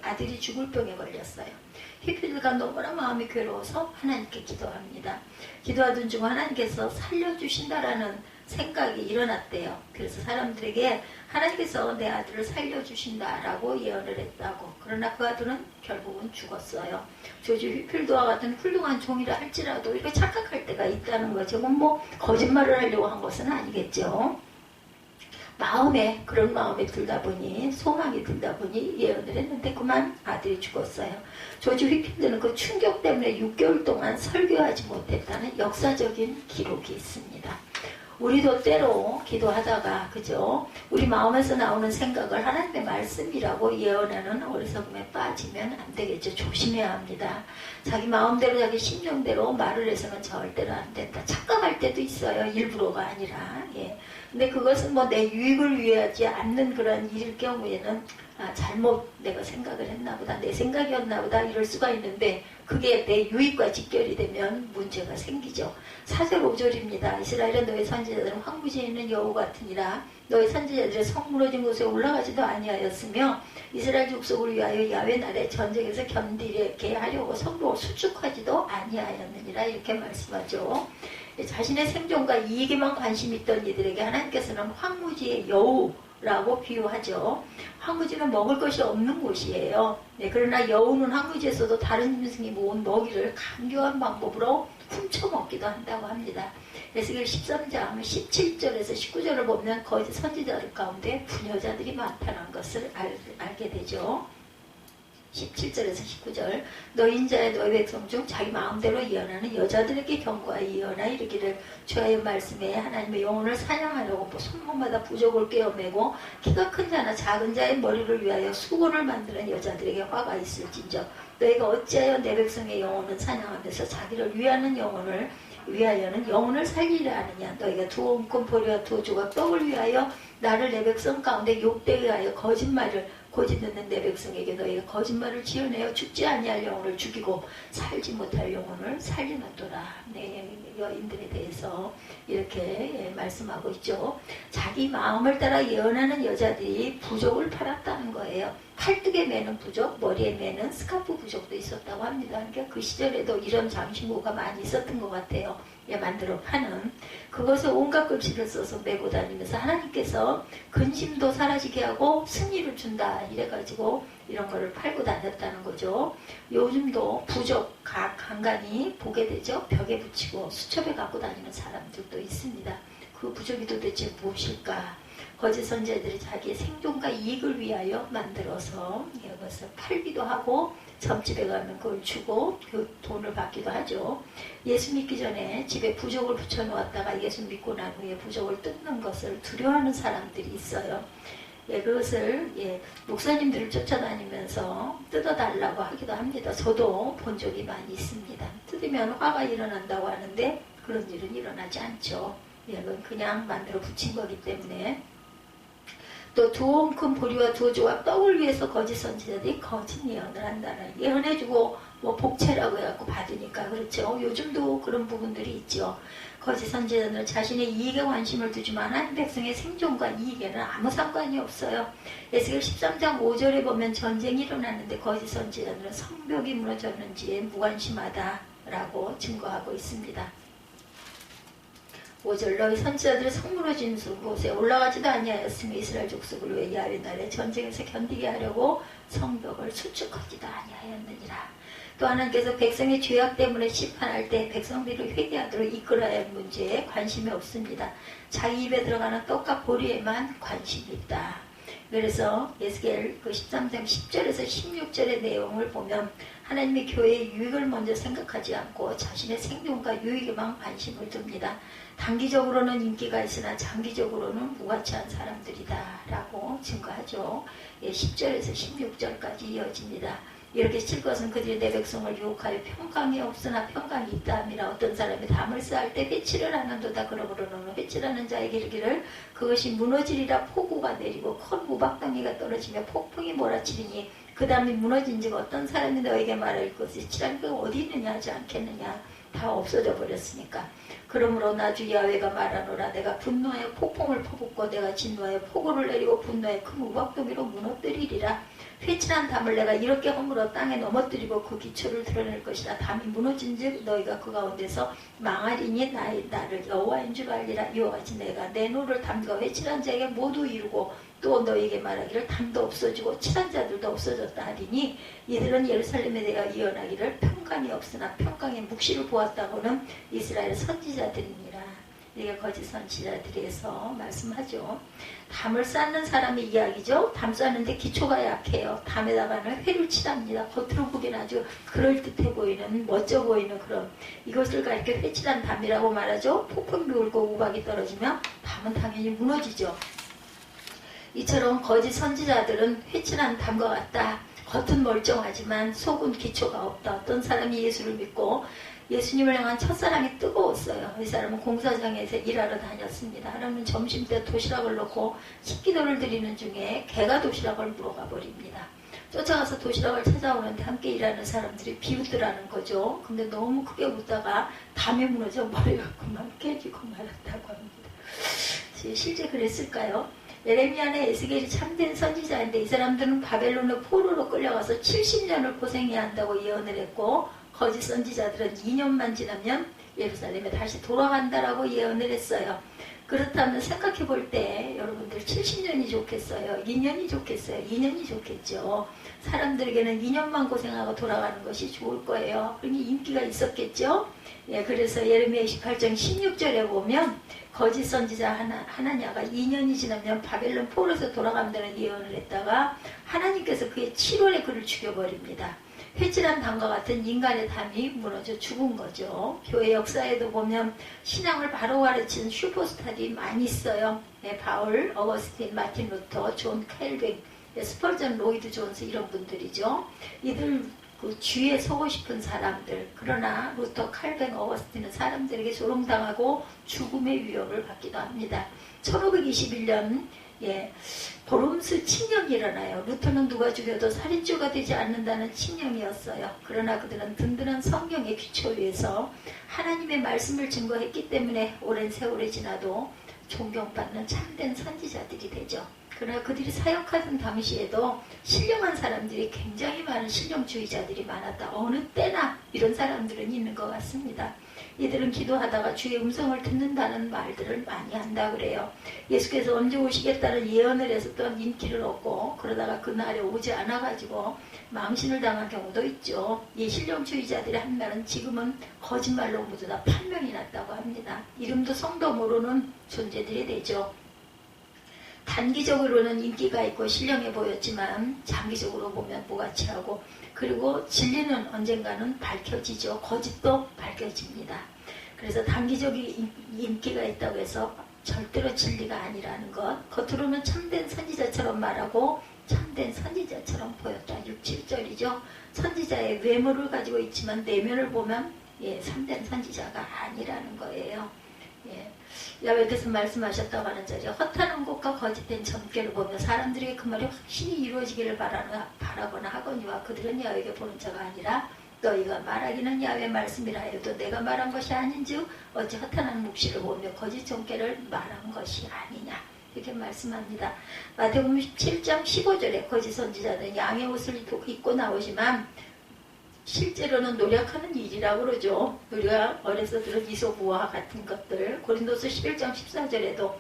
아들이 죽을 병에 걸렸어요. 휘필드가 너무나 마음이 괴로워서 하나님께 기도합니다. 기도하던 중 하나님께서 살려주신다라는 생각이 일어났대요. 그래서 사람들에게 하나님께서 내 아들을 살려주신다라고 예언을 했다고. 그러나 그 아들은 결국은 죽었어요. 조지 휘필드와 같은 훌륭한 종이라 할지라도 이렇게 착각할 때가 있다는 거죠. 뭐 거짓말을 하려고 한 것은 아니겠죠. 마음에 그런 마음이 들다 보니 소망이 들다 보니 예언을 했는데 그만 아들이 죽었어요. 조지 휘필드는 그 충격 때문에 6개월 동안 설교하지 못했다는 역사적인 기록이 있습니다. 우리도 때로 기도하다가 그죠? 우리 마음에서 나오는 생각을 하나님의 말씀이라고 예언하는 어리석음에 빠지면 안 되겠죠. 조심해야 합니다. 자기 마음대로 자기 심령대로 말을 해서는 절대로 안 된다. 착각할 때도 있어요. 일부러가 아니라. 예. 근데 그것은 뭐 내 유익을 위하지 않는 그런 일일 경우에는 잘못 내가 생각을 했나 보다, 내 생각이었나 보다 이럴 수가 있는데 그게 내 유익과 직결이 되면 문제가 생기죠. 4절 5절입니다. 이스라엘은 너의 선지자들은 황무지에 있는 여우 같으니라. 너의 선지자들의 성 무너진 곳에 올라가지도 아니하였으며 이스라엘 족속을 위하여 야훼 날에 전쟁에서 견디게 하려고 성벽을 수축하지도 아니하였느니라. 이렇게 말씀하죠. 자신의 생존과 이익에만 관심 있던 이들에게 하나님께서는 황무지의 여우라고 비유하죠. 황무지는 먹을 것이 없는 곳이에요. 네, 그러나 여우는 황무지에서도 다른 짐승이 모은 먹이를 간교한 방법으로 훔쳐먹기도 한다고 합니다. 에스겔 13장 17절에서 19절을 보면 거짓 선지자들 가운데 부녀자들이 많다는 것을 알게 되죠. 17절에서 19절 너 인자의 너희 백성 중 자기 마음대로 예언하는 여자들에게 경고하여 예언하 이르기를 주의 말씀에 하나님의 영혼을 사냥하려고 손목마다 부족을 꿰어매고 키가 큰 자나 작은 자의 머리를 위하여 수건을 만드는 여자들에게 화가 있을진저 너희가 어찌하여 내 백성의 영혼을 사냥하면서 자기를 위하여는 영혼을 살리려 하느냐. 너희가 두 옴금 보리와 두 조각 떡을 위하여 나를 내 백성 가운데 욕되게 하여 거짓말을 고집 듣는 내 백성에게 너희가 거짓말을 지어내어 죽지 아니할 영혼을 죽이고 살지 못할 영혼을 살리는도라. 네, 여인들에 대해서 이렇게 말씀하고 있죠. 자기 마음을 따라 예언하는 여자들이 부족을 팔았다는 거예요. 팔뚝에 매는 부족, 머리에 매는 스카프 부족도 있었다고 합니다. 그러니까 그 시절에도 이런 장신구가 많이 있었던 것 같아요. 만들어 파는 그것을 온갖 글씨를 써서 메고 다니면서 하나님께서 근심도 사라지게 하고 승리를 준다 이래가지고 이런 거를 팔고 다녔다는 거죠. 요즘도 부족 간간히 보게 되죠. 벽에 붙이고 수첩에 갖고 다니는 사람들도 있습니다. 그 부족이 도대체 무엇일까? 거짓 선지자들이 자기의 생존과 이익을 위하여 만들어서 이것을 팔기도 하고 점집에 가면 그걸 주고 그 돈을 받기도 하죠. 예수 믿기 전에 집에 부적을 붙여놓았다가 예수 믿고 난 후에 부적을 뜯는 것을 두려워하는 사람들이 있어요. 그것을 목사님들을 쫓아다니면서 뜯어달라고 하기도 합니다. 저도 본 적이 많이 있습니다. 뜯으면 화가 일어난다고 하는데 그런 일은 일어나지 않죠. 그건 그냥 만들어 붙인 거기 때문에. 또 두 옴큰 보리와 두 조각 떡을 위해서 거짓 선지자들이 거짓 예언을 한다는 예언해주고 뭐 복채라고 해갖고 받으니까 그렇죠. 요즘도 그런 부분들이 있죠. 거짓 선지자들은 자신의 이익에 관심을 두지만 하나님 백성의 생존과 이익에는 아무 상관이 없어요. 에스겔 13장 5절에 보면 전쟁이 일어났는데 거짓 선지자들은 성벽이 무너졌는지에 무관심하다라고 증거하고 있습니다. 5절 너희 선지자들이 성 무너진 곳에 올라가지도 아니하였으며 이스라엘 족속을 위해 야훼 날에 전쟁에서 견디게 하려고 성벽을 수축하지도 아니하였느니라. 또 하나님께서 백성의 죄악 때문에 심판할 때 백성들을 회개하도록 이끌어야 할 문제에 관심이 없습니다. 자기 입에 들어가는 떡과 보리에만 관심이 있다. 그래서 에스겔 13장 10절에서 16절의 내용을 보면 하나님의 교회의 유익을 먼저 생각하지 않고 자신의 생존과 유익에만 관심을 둡니다. 단기적으로는 인기가 있으나 장기적으로는 무가치한 사람들이다 라고 증거하죠. 10절에서 16절까지 이어집니다. 이렇게 칠 것은 그들이 내 백성을 유혹하여 평강이 없으나 평강이 있다 함이라. 어떤 사람이 담을 쌓을 때 회치를 하는도다. 그러므로 너는 회치라는 자에게 이르기를 그것이 무너지리라. 폭우가 내리고 큰 우박덩이가 떨어지며 폭풍이 몰아치리니 그 담이 무너진즉 어떤 사람이 너에게 말할 것이 칠한 그 어디 있느냐 하지 않겠느냐. 다 없어져 버렸으니까. 그러므로 나 주 야훼가 말하노라. 내가 분노하여 폭풍을 퍼붓고 내가 진노하여 폭우를 내리고 분노하여 큰 우박덩이로 무너뜨리리라. 회칠한 담을 내가 이렇게 허물어 땅에 넘어뜨리고 그 기초를 드러낼 것이라. 담이 무너진즉 너희가 그 가운데서 망하리니 나를 여호와인 줄 알리라. 이와 같이 내가 내 노를 담과 회칠한 자에게 모두 이루고 또 너희에게 말하기를 담도 없어지고 칠한 자들도 없어졌다 하리니 이들은 예루살렘에 대하여 예언하기를 평강이 없으나 평강의 묵시를 보았다고는 이스라엘 선지자들이니라. 이게 거짓 선지자들에서 말씀하죠. 담을 쌓는 사람의 이야기죠. 담 쌓는데 기초가 약해요. 담에다가는 회를 칠합니다. 겉으로 보기엔 아주 그럴듯해 보이는, 멋져 보이는 그런, 이것을 가리켜 회칠한 담이라고 말하죠. 폭풍이 울고 우박이 떨어지면 담은 당연히 무너지죠. 이처럼 거짓 선지자들은 회칠한 담과 같다. 겉은 멀쩡하지만 속은 기초가 없다. 어떤 사람이 예수를 믿고 예수님을 향한 첫사랑이 뜨거웠어요. 이 사람은 공사장에서 일하러 다녔습니다. 하나님은 점심때 도시락을 넣고 식기도를 드리는 중에 개가 도시락을 물어가 버립니다. 쫓아가서 도시락을 찾아오는데 함께 일하는 사람들이 비웃더라는 거죠. 근데 너무 크게 웃다가 담이 무너져 버려갖고만 깨지고 말았다고 합니다. 실제 그랬을까요? 예레미야나 에스겔이 참된 선지자인데 이 사람들은 바벨론의 포로로 끌려가서 70년을 고생해야 한다고 예언을 했고 거짓 선지자들은 2년만 지나면 예루살렘에 다시 돌아간다라고 예언을 했어요. 그렇다면 생각해 볼 때 여러분들 70년이 좋겠어요? 2년이 좋겠어요? 2년이 좋겠죠. 사람들에게는 2년만 고생하고 돌아가는 것이 좋을 거예요. 그러니 인기가 있었겠죠. 예, 그래서 예레미야 28장 16절에 보면 거짓 선지자 하나냐가 2년이 지나면 바벨론 포로에서 돌아간다는 예언을 했다가 하나님께서 그의 7월에 그를 죽여버립니다. 회칠한 담과 같은 인간의 담이 무너져 죽은 거죠. 교회 역사에도 보면 신앙을 바로 가르치는 슈퍼스타들이 많이 있어요. 네, 바울, 어거스틴, 마틴 루터, 존 켈빈, 스펄전, 로이드 존스 이런 분들이죠. 이들 그 주위에 서고 싶은 사람들. 그러나 루터, 칼뱅, 어거스틴은 사람들에게 조롱당하고 죽음의 위협을 받기도 합니다. 1521년 보름스 칙령이 일어나요. 루터는 누가 죽여도 살인죄가 되지 않는다는 칙령이었어요. 그러나 그들은 든든한 성경의 기초 위에서 하나님의 말씀을 증거했기 때문에 오랜 세월이 지나도 존경받는 참된 선지자들이 되죠. 그러나 그들이 사역하던 당시에도 신령한 사람들이 굉장히 많은 신령주의자들이 많았다. 어느 때나 이런 사람들은 있는 것 같습니다. 이들은 기도하다가 주의 음성을 듣는다는 말들을 많이 한다 그래요. 예수께서 언제 오시겠다는 예언을 해서 또 인기를 얻고 그러다가 그날에 오지 않아가지고 망신을 당한 경우도 있죠. 이 신령주의자들의 한 말은 지금은 거짓말로 모두 다 판명이 났다고 합니다. 이름도 성도 모르는 존재들이 되죠. 단기적으로는 인기가 있고 신령해 보였지만 장기적으로 보면 무가치하고 그리고 진리는 언젠가는 밝혀지죠. 거짓도 밝혀집니다. 그래서 단기적인 인기가 있다고 해서 절대로 진리가 아니라는 것. 겉으로는 참된 선지자처럼 말하고 참된 선지자처럼 보였다. 6, 7절이죠. 선지자의 외모를 가지고 있지만 내면을 보면 참된 선지자가 아니라는 거예요. 야외께서 말씀하셨다고 하는 자리에 허탄한 것과 거짓된 점괘를 보며 사람들에게 그 말이 확실히 이루어지기를 바라거나 하거니와 그들은 야외에게 보는 자가 아니라 너희가 말하기는 야외 말씀이라 해도 내가 말한 것이 아닌즉 어찌 허탄한 묵시를 보며 거짓 점괘를 말한 것이 아니냐 이렇게 말씀합니다. 마태복음 17장 15절에 거짓 선지자는 양의 옷을 입고 나오지만 실제로는 노력하는 일이라고 그러죠. 우리가 어려서 들은 이소부와 같은 것들. 고린도서 11장 14절에도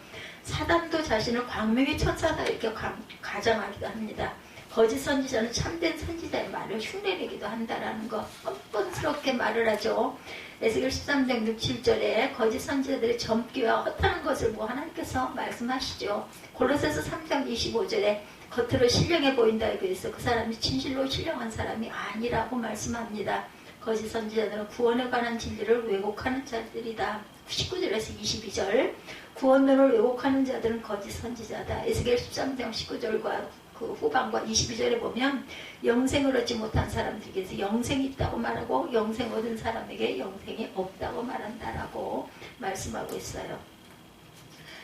사단도 자신을 광명의 천사다 이렇게 가정하기도 합니다. 거짓 선지자는 참된 선지자의 말을 흉내내기도 한다라는 거 뻔뻔스럽게 말을 하죠. 에스겔 13장 6, 7절에 거짓 선지자들의 점괘와 허탄한 것을 하나님께서 말씀하시죠. 골로새서 3장 25절에 겉으로 신령해 보인다에 비해서 그 사람이 진실로 신령한 사람이 아니라고 말씀합니다. 거짓 선지자들은 구원에 관한 진리를 왜곡하는 자들이다. 19절에서 22절 구원론을 왜곡하는 자들은 거짓 선지자다. 에스겔 13장 19절과 그 후반과 22절에 보면 영생을 얻지 못한 사람들에게서 영생이 있다고 말하고 영생 얻은 사람에게 영생이 없다고 말한다라고 말씀하고 있어요.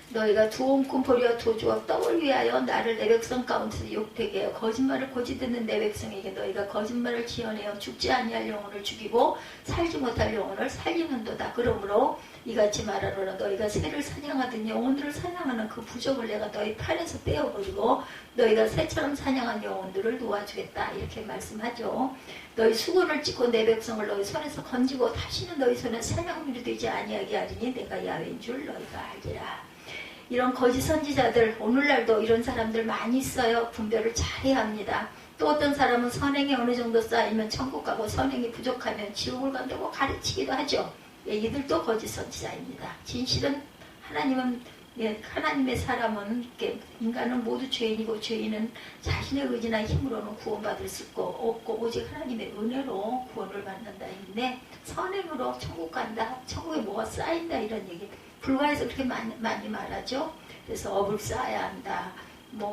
너희가 두 옴꾼 보리와 두 조각 떡을 위하여 나를 내 백성 가운데서 욕되게 하여 거짓말을 고지 듣는 내 백성에게 너희가 거짓말을 지어내어 죽지 아니할 영혼을 죽이고 살지 못할 영혼을 살리는도다. 그러므로 이같이 말하노라. 너희가 새를 사냥하던 영혼들을 사냥하는 그 부족을 내가 너희 팔에서 떼어버리고 너희가 새처럼 사냥한 영혼들을 놓아주겠다. 이렇게 말씀하죠. 너희 수건을 찢고 내 백성을 너희 손에서 건지고 다시는 너희 손에 사냥물이 되지 아니하게 하리니 내가 야훼인 줄 너희가 알리라. 이런 거짓 선지자들, 오늘날도 이런 사람들 많이 있어요. 분별을 잘해야 합니다. 또 어떤 사람은 선행이 어느 정도 쌓이면 천국 가고 선행이 부족하면 지옥을 간다고 가르치기도 하죠. 예, 이들도 거짓 선지자입니다. 진실은 하나님은, 예, 하나님의 사람은, 인간은 모두 죄인이고 죄인은 자신의 의지나 힘으로는 구원받을 수 없고 오직 하나님의 은혜로 구원을 받는다 했는데, 선행으로 천국 간다, 천국에 뭐가 쌓인다 이런 얘기 불가에서 그렇게 많이 말하죠. 그래서 업을 쌓아야 한다.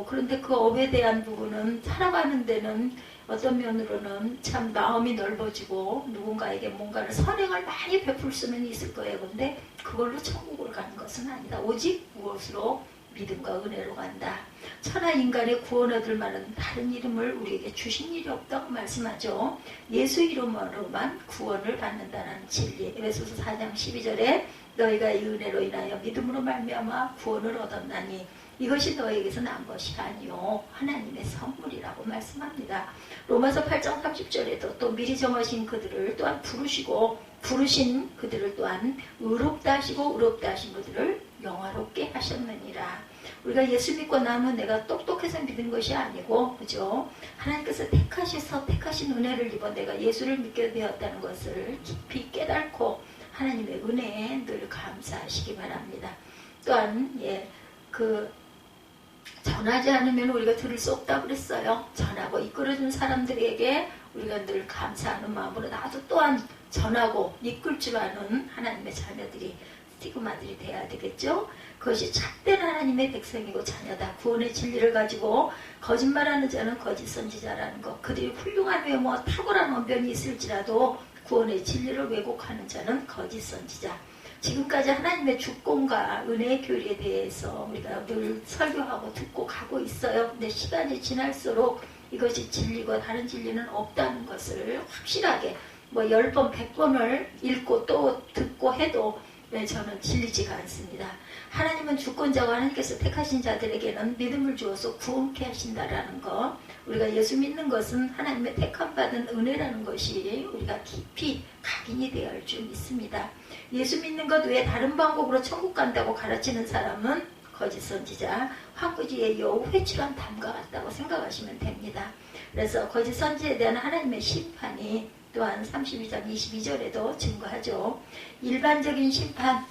그런데 그 업에 대한 부분은 살아가는 데는 어떤 면으로는 참 마음이 넓어지고 누군가에게 뭔가를 선행을 많이 베풀 수는 있을 거예요. 그런데 그걸로 천국을 가는 것은 아니다. 오직 무엇으로? 믿음과 은혜로 간다. 천하 인간의 구원 얻을 만한 다른 이름을 우리에게 주신 일이 없다고 말씀하죠. 예수 이름으로만 구원을 받는다는 진리. 에베소서 4장 12절에 너희가 이 은혜로 인하여 믿음으로 말미암아 구원을 얻었나니 이것이 너희에게서 난 것이 아니요 하나님의 선물이라고 말씀합니다. 로마서 8장 30절에도 또 미리 정하신 그들을 또한 부르신 그들을 또한 의롭다 하시고 의롭다 하신 그들을 영화롭게 하셨느니라. 우리가 예수 믿고 나면 내가 똑똑해서 믿은 것이 아니고, 그죠? 하나님께서 택하신 은혜를 입어 내가 예수를 믿게 되었다는 것을 깊이 깨닫고 하나님의 은혜에 늘 감사하시기 바랍니다. 또한 전하지 않으면 우리가 들을 수 없다고 그랬어요. 전하고 이끌어준 사람들에게 우리가 늘 감사하는 마음으로 나도 또한 전하고 이끌 줄 아는 하나님의 자녀들이, 스티그마들이 돼야 되겠죠. 그것이 참된 하나님의 백성이고 자녀다. 구원의 진리를 가지고 거짓말하는 자는 거짓 선지자라는 것. 그들이 훌륭한 외모와 탁월한 언변이 있을지라도 구원의 진리를 왜곡하는 자는 거짓 선지자. 지금까지 하나님의 주권과 은혜의 교리에 대해서 우리가 늘 설교하고 듣고 가고 있어요. 근데 시간이 지날수록 이것이 진리고 다른 진리는 없다는 것을 확실하게 10번, 100번을 읽고 또 듣고 해도 저는 질리지가 않습니다. 하나님은 주권자고 하나님께서 택하신 자들에게는 믿음을 주어서 구원케 하신다라는 것. 우리가 예수 믿는 것은 하나님의 택함받은 은혜라는 것이 우리가 깊이 각인이 되어야 할 줄 믿습니다. 예수 믿는 것 외에 다른 방법으로 천국 간다고 가르치는 사람은 거짓 선지자, 황구지의 여우 회출한 담과 같다고 생각하시면 됩니다. 그래서 거짓 선지에 대한 하나님의 심판이 또한 32장 22절에도 증거하죠. 일반적인 심판,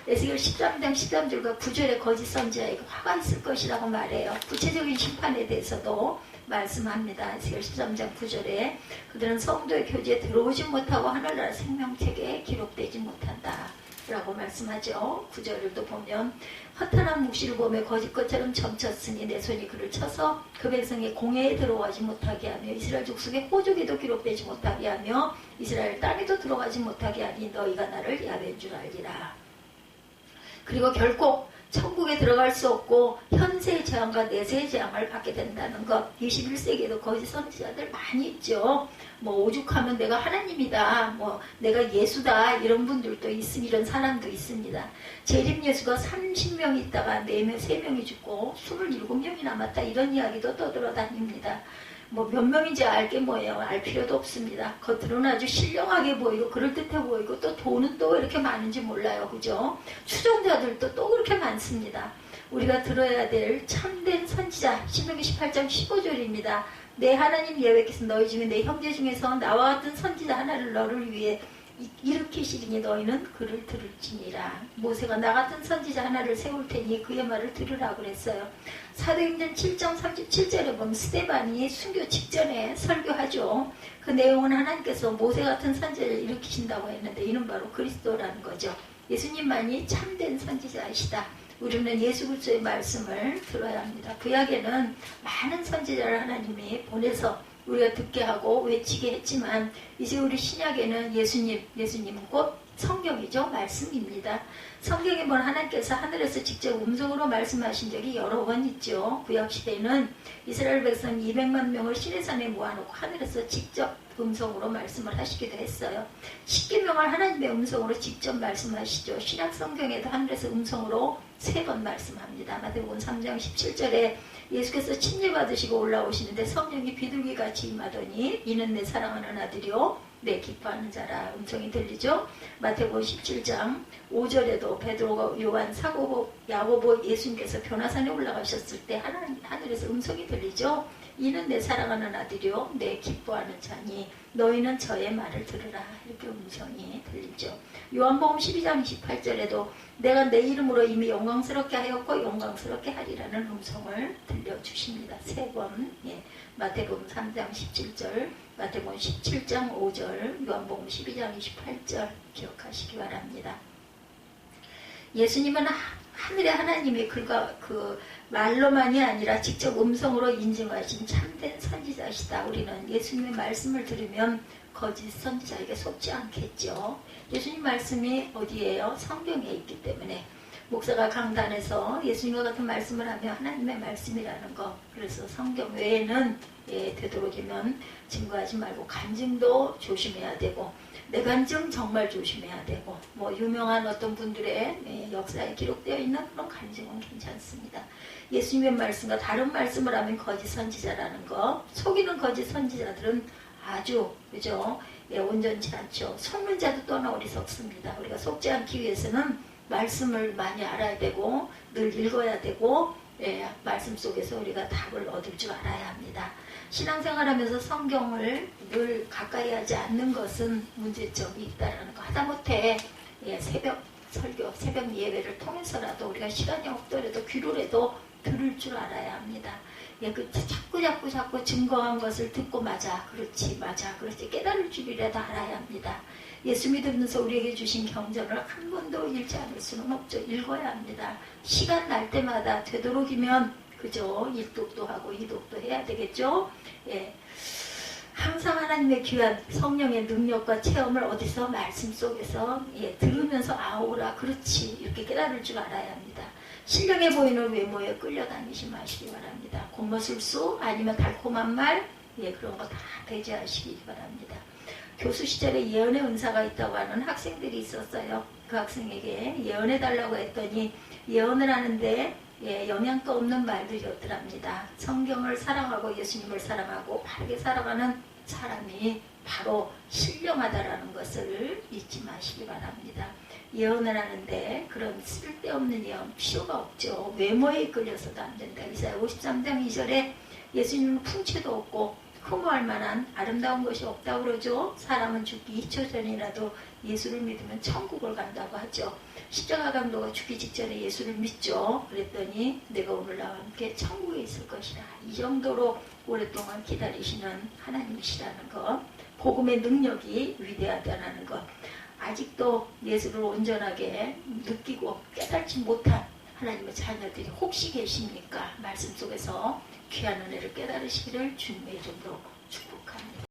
에스겔 13장 13절과 9절에 거짓 선지자에게 화가 있을 것이라고 말해요. 구체적인 심판에 대해서도 말씀합니다. 에스겔 13장 9절에 그들은 성도의 교제에 들어오지 못하고 하늘나라 생명책에 기록되지 못한다 라고 말씀하죠. 9절을 또 보면 허탄한 묵시를 보며 거짓것처럼 점쳤으니 내 손이 그를 쳐서 그 백성의 공회에 들어가지 못하게 하며 이스라엘 족속의 호족에도 기록되지 못하게 하며 이스라엘 땅에도 들어가지 못하게 하니 너희가 나를 야훼인 줄 알리라. 그리고 결코 천국에 들어갈 수 없고 현세의 재앙과 내세의 재앙을 받게 된다는 것. 21세기에도 거짓 선지자들 많이 있죠. 오죽하면 내가 하나님이다, 내가 예수다, 이런 분들도 이런 사람도 있습니다. 재림 예수가 30명이 있다가 3명이 죽고 27명이 남았다, 이런 이야기도 떠돌아다닙니다. 몇 명인지 알게 뭐예요? 알 필요도 없습니다. 겉으로는 아주 신령하게 보이고 그럴듯해 보이고 또 돈은 또 왜 이렇게 많은지 몰라요. 그죠? 추종자들도 또 그렇게 많습니다. 우리가 들어야 될 참된 선지자, 신명기 18장 15절입니다. 내 하나님 여호와께서 너희 중에 내 형제 중에서 나와 같은 선지자 하나를 너를 위해 일으키시리니 너희는 그를 들을지니라. 모세가 나 같은 선지자 하나를 세울 테니 그의 말을 들으라 그랬어요. 사도행전 7장 37절에 보면 스데반이 순교 직전에 설교하죠. 그 내용은 하나님께서 모세 같은 선지자를 일으키신다고 했는데 이는 바로 그리스도라는 거죠. 예수님만이 참된 선지자이시다. 우리는 예수 그리스도의 말씀을 들어야 합니다. 구약에는 많은 선지자를 하나님이 보내서 우리가 듣게 하고 외치게 했지만 이제 우리 신약에는 예수님은 곧 성경이죠. 말씀입니다. 성경에 보면 하나님께서 하늘에서 직접 음성으로 말씀하신 적이 여러 번 있죠. 구약시대에는 이스라엘 백성 200만 명을 시내산에 모아놓고 하늘에서 직접 음성으로 말씀을 하시기도 했어요. 십계명을 하나님의 음성으로 직접 말씀하시죠. 신약성경에도 하늘에서 음성으로 3번 말씀합니다. 마태복음 3장 17절에 예수께서 침례받으시고 올라오시는데 성령이 비둘기같이 임하더니 이는 내 사랑하는 아들이요 내 기뻐하는 자라 음성이 들리죠. 마태복음 17장 5절에도 베드로가 요한 사고보 야고보 예수님께서 변화산에 올라가셨을 때 하늘에서 음성이 들리죠. 이는 내 사랑하는 아들이요 내 기뻐하는 자니 너희는 저의 말을 들으라 이렇게 음성이 들리죠. 요한복음 12장 28절에도 내가 내 이름으로 이미 영광스럽게 하였고 영광스럽게 하리라는 음성을 들려주십니다. 3번. 예. 마태복음 3장 17절, 마태복음 17장 5절, 요한복음 12장 28절 기억하시기 바랍니다. 예수님은 하늘의 하나님이 그 말로만이 아니라 직접 음성으로 인증하신 참된 선지자시다. 우리는 예수님의 말씀을 들으면 거짓 선지자에게 속지 않겠죠. 예수님 말씀이 어디에요? 성경에 있기 때문에 목사가 강단에서 예수님과 같은 말씀을 하면 하나님의 말씀이라는 거. 그래서 성경 외에는 되도록이면 증거하지 말고 간증도 조심해야 되고 내 간증 정말 조심해야 되고 유명한 어떤 분들의 역사에 기록되어 있는 그런 간증은 괜찮습니다. 예수님의 말씀과 다른 말씀을 하면 거짓 선지자라는 거. 속이는 거짓 선지자들은 아주 그죠? 온전치 않죠. 속는 자도 또한 어리석습니다. 우리가 속지 않기 위해서는 말씀을 많이 알아야 되고 늘 읽어야 되고 말씀 속에서 우리가 답을 얻을 줄 알아야 합니다. 신앙생활하면서 성경을 늘 가까이 하지 않는 것은 문제점이 있다는 거. 하다못해 새벽 설교, 새벽 예배를 통해서라도 우리가 시간이 없더라도 귀로라도 들을 줄 알아야 합니다. 자꾸 증거한 것을 듣고 맞아 그렇지 깨달을 줄이라도 알아야 합니다. 예수 믿으면서 우리에게 주신 경전을 한 번도 읽지 않을 수는 없죠. 읽어야 합니다. 시간 날 때마다 되도록이면 그죠? 일독도 하고 이독도 해야 되겠죠? 항상 하나님의 귀한 성령의 능력과 체험을 어디서 말씀 속에서 들으면서 아오라 그렇지 이렇게 깨달을 줄 알아야 합니다. 신령해 보이는 외모에 끌려다니지 마시기 바랍니다. 곤모술수 아니면 달콤한 말 그런 거 다 배제하시기 바랍니다. 교수 시절에 예언의 은사가 있다고 하는 학생들이 있었어요. 그 학생에게 예언해달라고 했더니 예언을 하는데 영양가 없는 말들이었더랍니다. 성경을 사랑하고 예수님을 사랑하고 바르게 살아가는 사람이 바로 신령하다라는 것을 잊지 마시기 바랍니다. 예언을 하는데 그런 쓸데없는 예언 필요가 없죠. 외모에 이끌려서도 안 된다. 이사야 53장 2절에 예수님은 풍채도 없고 흠모할 만한 아름다운 것이 없다고 그러죠. 사람은 죽기 2초 전이라도 예수를 믿으면 천국을 간다고 하죠. 십자가 강도가 죽기 직전에 예수를 믿죠. 그랬더니 내가 오늘 나와 함께 천국에 있을 것이다. 이 정도로 오랫동안 기다리시는 하나님이시라는 것. 복음의 능력이 위대하다는 것. 아직도 예수를 온전하게 느끼고 깨닫지 못한 하나님의 자녀들이 혹시 계십니까? 말씀 속에서 귀한 은혜를 깨달으시기를 주님의 이름으로 축복합니다.